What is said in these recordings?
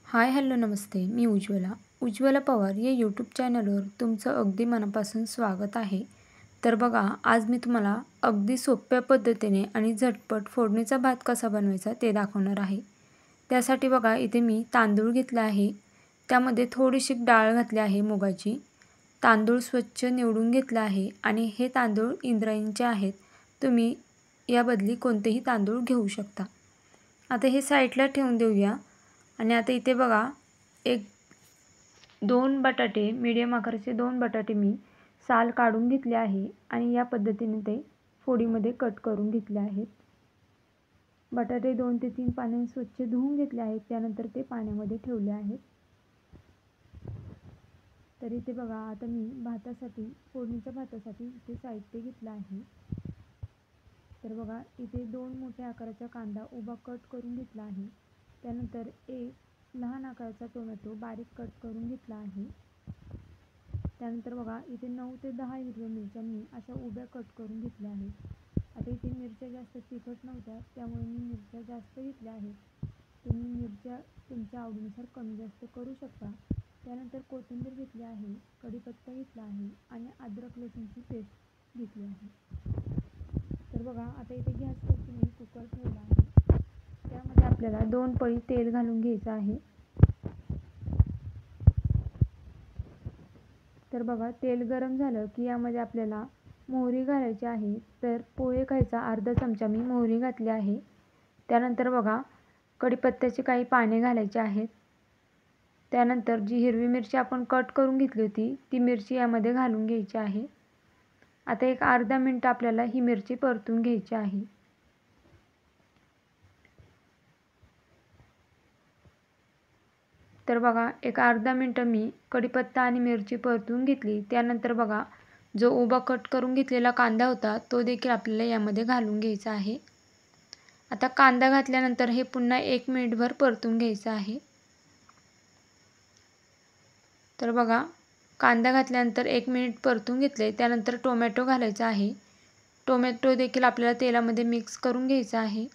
Hi hello नमस्ते. मी उज्ज्वला पवार या YouTube चॅनलवर तुमचं अगदी मनापासून स्वागत आहे. तर बघा, आज मी तुम्हाला अगदी सोप्या पद्धतीने आणि झटपट फोडणीचा भात कसा बनवायचा ते दाखवणार आहे. त्यासाठी बघा, इथे मी तांदूळ घेतला आहे. त्यामध्ये थोडीशी डाळ घातली आहे मुगाची. तांदूळ स्वच्छ निवडून घेतला आहे आणि हे तांदूळ इंद्रायणीचे आहेत. तुम्ही या बदली कोणतेही तांदूळ घेऊ शकता. आता हे साईडला ठेवून देऊया. आणि आता इथे बघा, एक 2 बटाटे, मीडियम आकाराचे 2 बटाटे मी साल काढून घेतले आहे आणि या पद्धतीने ते फोडीमध्ये कट करून घेतले आहेत. बटाटे 2 ते 3 पाण्याने स्वच्छ धुवून घेतले आहेत. त्यानंतर ते पाण्यामध्ये ठेवले आहेत. तर इथे बघा, आता मी फोडणीच्या भातासाठी इथे साहित्य घेतलं आहे. तर बघा, इथे 2 मोठ्या आकाराचा कांदा उभा कट करून घेतला आहे. त्यानंतर एक लहान आकाराचा टोमॅटो बारीक कट करून घेतला आहे. त्यानंतर बघा, इथे 9 ते 10 हिरव्या मिरच्या मी अशा उभ्या कट करून घेतल्या आहेत. आता इथे मिरच्या जास्त तिखट नव्हत्या, त्यामुळे मी मिरच्या जास्त घेतल्या आहेत. तुम्ही मिरच्या तुमच्या आवडीनुसार कमी जास्त करू शकता. त्यानंतर कोथिंबीर घेतली आहे, कढीपत्ता घेतला आहे आणि अद्रक लसूणची पेस्ट घेतली आहे. तर बघा, आता इथे गॅसवरती मी कुकर ठेवला आहे. त्यामध्ये आपल्याला 2 पळी तेल घालून घ्यायचं आहे. तर बघा, तेल गरम झालं की यामध्ये आपल्याला मोहरी घालायची आहे. तर पोहे खायचा अर्धा चमचा मी मोहरी घातली आहे. त्यानंतर बघा, कढीपत्त्याची काही पाने घालायची आहेत. त्यानंतर जी हिरवी मिरची आपण कट करून घेतली होती ती मिरची यामध्ये घालून घ्यायची आहे. आता एक अर्धा मिनिट आपल्याला ही मिरची परतून घ्यायची आहे. तर बघा, एक अर्धा मिनिट मी कढीपत्ता आणि मिरची परतून घेतली. त्यानंतर बघा, जो उभा कट करून घेतलेला कांदा होता तो देखील आपल्याला यामध्ये घालून घ्यायचा आहे. आता कांदा घातल्यानंतर हे पुन्हा 1 मिनिटभर परतून घ्यायचं आहे. तर बघा, कांदा घातल्यानंतर 1 मिनिट परतून घेतले. त्यानंतर टोमॅटो घालायचा आहे. टोमॅटो देखील आपल्याला तेलामध्ये मिक्स करून घ्यायचा आहे.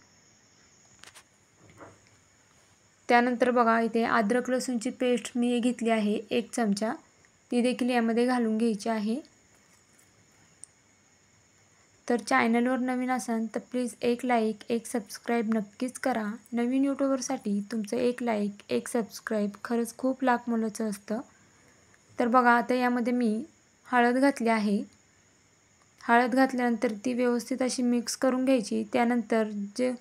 त्यानंतर बघा, इथे अद्रक लसूणची पेस्ट मी घेतली आहे 1 चमचा, ती देखील यामध्ये घालून घ्यायची आहे. तर चॅनलवर नवीन असाल तर प्लीज एक लाईक, एक सबस्क्राईब नक्कीच करा. नवीन यूट्यूबरसाठी तुमचं एक लाईक, एक सबस्क्राईब खरंच खूप लाख मोलाचं असतं. तर बघा, आता यामध्ये मी हळद घातली आहे. हळद घातल्यानंतर ती व्यवस्थित अशी मिक्स करून घ्यायची. त्यानंतर जे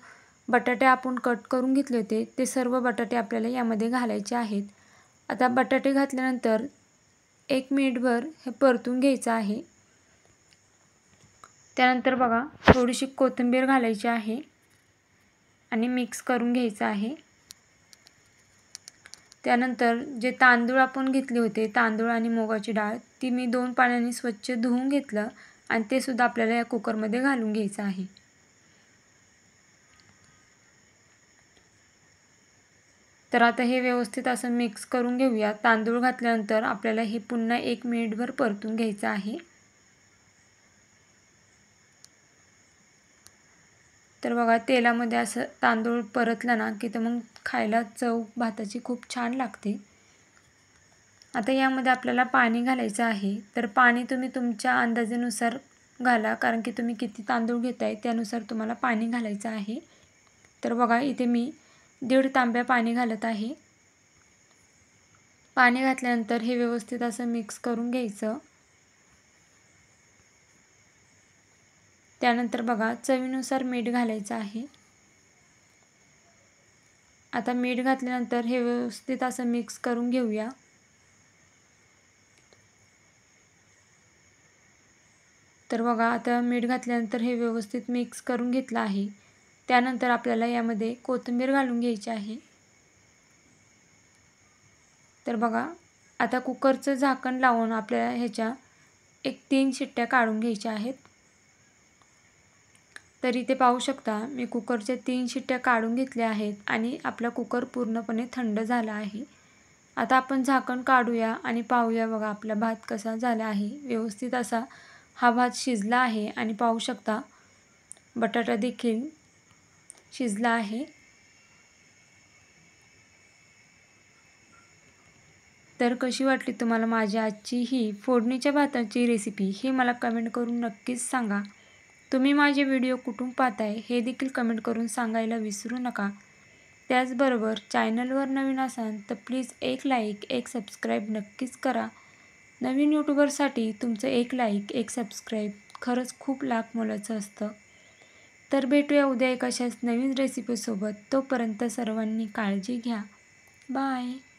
बटाटे आपण कट करून घेतले होते ते सर्व बटाटे आपल्याला यामध्ये घालायचे आहेत. आता बटाटे घातल्यानंतर 1 मिनिटभर हे परतून घ्यायचं आहे. त्यानंतर बघा, थोडीशी कोथिंबीर घालायची आहे आणि मिक्स करून घ्यायचं आहे. त्यानंतर जे तांदूळ आपण घेतले होते, तांदूळ आणि मुगाची डाळ, ती मी 2 पाण्याने स्वच्छ धुवून घेतलं आणि ते सुद्धा आपल्याला या कुकरमध्ये घालून घ्यायचं आहे. तर आता हे व्यवस्थित असं मिक्स करून घेऊया. तांदूळ घातल्यानंतर आपल्याला हे पुन्हा 1 मिनिटभर परतून घ्यायचं आहे. तर बघा, तेलामध्ये असं तांदूळ परतलं ना की तर मग खायला चव भाताची खूप छान लागते. आता यामध्ये आपल्याला पाणी घालायचं आहे. तर पाणी तुम्ही तुमच्या अंदाजानुसार घाला, कारण की तुम्ही किती तांदूळ घेताय त्यानुसार तुम्हाला पाणी घालायचं आहे. तर बघा, इथे मी 1.5 तांब्या पाणी घालत आहे. पाणी घातल्यानंतर हे व्यवस्थित असं मिक्स करून घ्यायचं. त्यानंतर बघा, चवीनुसार मीठ घालायचं आहे. आता मीठ घातल्यानंतर हे व्यवस्थित असं मिक्स करून घेऊया. तर बघा, आता मीठ घातल्यानंतर हे व्यवस्थित मिक्स करून घेतलं आहे. त्यानंतर आपल्याला यामध्ये कोथिंबीर घालून घ्यायची आहे. तर बघा, आता कुकरचं झाकण लावून आपल्याला ह्याच्या 3 शिट्ट्या काढून घ्यायच्या आहेत. तर इथे पाहू शकता, मी कुकरच्या 3 शिट्ट्या काढून घेतल्या आहेत आणि आपला कुकर पूर्णपणे थंड झाला आहे. आता आपण झाकण काढूया आणि पाहूया बघा आपला भात कसा झाला आहे. व्यवस्थित असा हा भात शिजला आहे आणि पाहू शकता बटाटा देखील शिजला आहे. तर कशी वाटली तुम्हाला माझी आजची ही फोडणीच्या भाताची रेसिपी हे मला कमेंट करून नक्कीच सांगा. तुम्ही माझे व्हिडिओ कुठून पाहताय हे देखील कमेंट करून सांगायला विसरू नका. त्याचबरोबर चॅनलवर नवीन असाल तर प्लीज एक लाईक, एक सबस्क्राईब नक्कीच करा. नवीन यूट्यूबरसाठी तुमचं एक लाईक, एक सबस्क्राईब खरंच खूप लाख मोलाचं असतं. तर भेटूया उद्या एक अशाच नवीन रेसिपीसोबत. तोपर्यंत सर्वांनी काळजी घ्या. बाय.